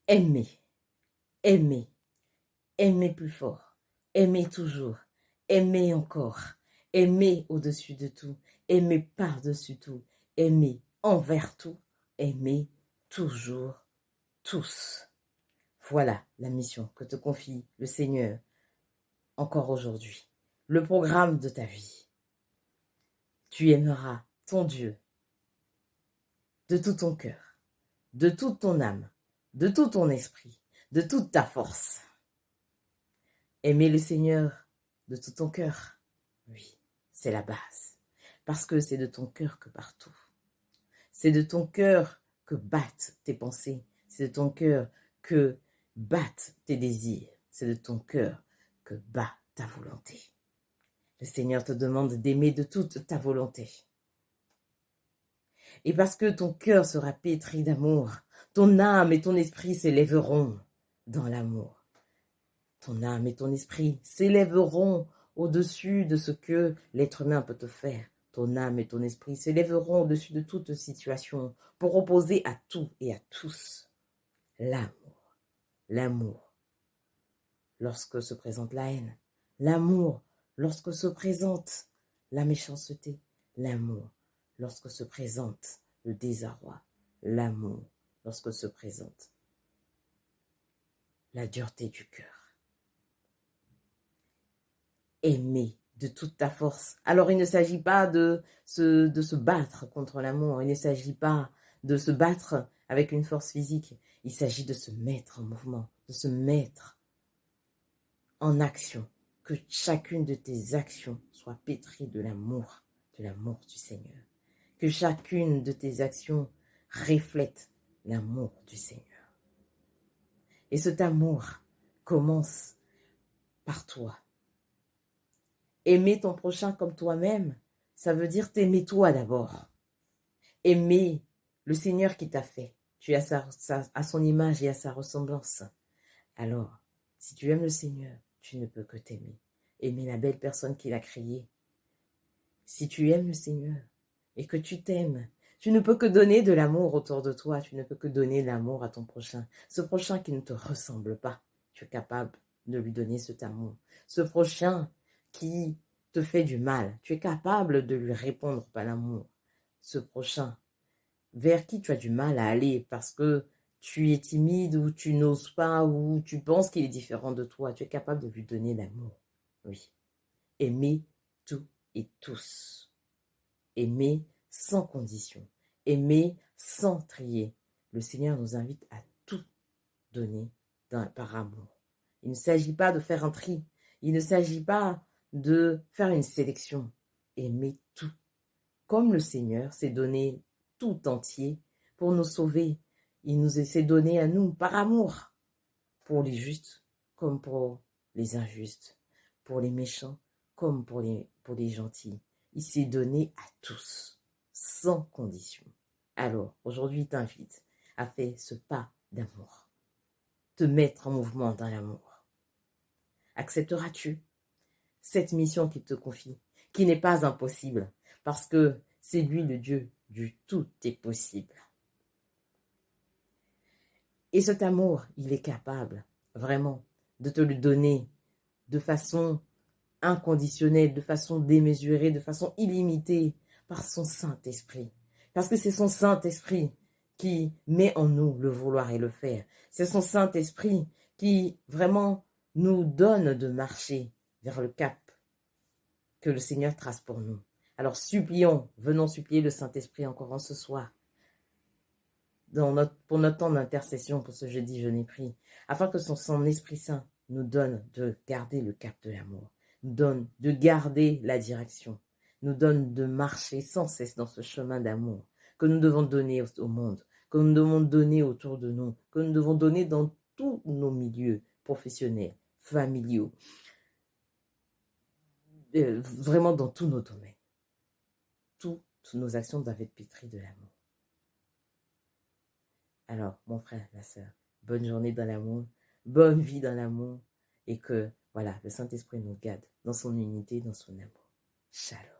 Aimer, aimer, aimer plus fort, aimer toujours, aimer encore, aimer au-dessus de tout, aimer par-dessus tout, aimer envers tout, aimer toujours tous. Voilà la mission que te confie le Seigneur encore aujourd'hui. Le programme de ta vie. Tu aimeras ton Dieu de tout ton cœur, de toute ton âme, de tout ton esprit, de toute ta force. Aimer le Seigneur de tout ton cœur, oui, c'est la base. Parce que c'est de ton cœur que partout. C'est de ton cœur que battent tes pensées. C'est de ton cœur que battent tes désirs. C'est de ton cœur que bat ta volonté. Le Seigneur te demande d'aimer de toute ta volonté. Et parce que ton cœur sera pétri d'amour, ton âme et ton esprit s'élèveront dans l'amour. Ton âme et ton esprit s'élèveront au-dessus de ce que l'être humain peut te faire. Ton âme et ton esprit s'élèveront au-dessus de toute situation pour opposer à tout et à tous l'amour. L'amour lorsque se présente la haine. L'amour lorsque se présente la méchanceté. L'amour lorsque se présente le désarroi. L'amour lorsque se présente la dureté du cœur. Aimer de toute ta force. Alors il ne s'agit pas de se battre contre l'amour, il ne s'agit pas de se battre avec une force physique, il s'agit de se mettre en mouvement, de se mettre en action, que chacune de tes actions soit pétrie de l'amour du Seigneur, que chacune de tes actions reflète l'amour du Seigneur. Et cet amour commence par toi. Aimer ton prochain comme toi-même, ça veut dire t'aimer toi d'abord. Aimer le Seigneur qui t'a fait. Tu es à son image et à sa ressemblance. Alors, si tu aimes le Seigneur, tu ne peux que t'aimer. Aimer la belle personne qu'il a créée. Si tu aimes le Seigneur et que tu t'aimes, tu ne peux que donner de l'amour autour de toi. Tu ne peux que donner de l'amour à ton prochain. Ce prochain qui ne te ressemble pas, tu es capable de lui donner cet amour. Ce prochain qui te fait du mal, tu es capable de lui répondre par l'amour. Ce prochain vers qui tu as du mal à aller parce que tu es timide ou tu n'oses pas ou tu penses qu'il est différent de toi, tu es capable de lui donner l'amour. Oui. Aimer tout et tous. Aimer sans condition. Aimer sans trier. Le Seigneur nous invite à tout donner par amour. Il ne s'agit pas de faire un tri. Il ne s'agit pas de faire une sélection. Aimer tout. Comme le Seigneur s'est donné tout entier pour nous sauver. Il nous s'est donné à nous par amour. Pour les justes comme pour les injustes. Pour les méchants comme pour les gentils. Il s'est donné à tous, sans condition. Alors, aujourd'hui, il t'invite à faire ce pas d'amour. Te mettre en mouvement dans l'amour. Accepteras-tu cette mission qu'il te confie, qui n'est pas impossible, parce que c'est lui le Dieu du tout est possible. Et cet amour, il est capable, vraiment, de te le donner de façon inconditionnelle, de façon démesurée, de façon illimitée, par son Saint-Esprit. Parce que c'est son Saint-Esprit qui met en nous le vouloir et le faire. C'est son Saint-Esprit qui vraiment nous donne de marcher vers le cap que le Seigneur trace pour nous. Alors supplions, venons supplier le Saint-Esprit encore en ce soir, pour notre temps d'intercession pour ce jeudi jeûne et prière, afin que son Esprit Saint nous donne de garder le cap de l'amour, nous donne de garder la direction, nous donne de marcher sans cesse dans ce chemin d'amour que nous devons donner au monde, que nous devons donner autour de nous, que nous devons donner dans tous nos milieux professionnels, familiaux, vraiment dans tous nos domaines. Toutes nos actions doivent être pétries de l'amour. Alors, mon frère, ma sœur, bonne journée dans l'amour, bonne vie dans l'amour, et que, voilà, le Saint-Esprit nous garde dans son unité, dans son amour. Shalom.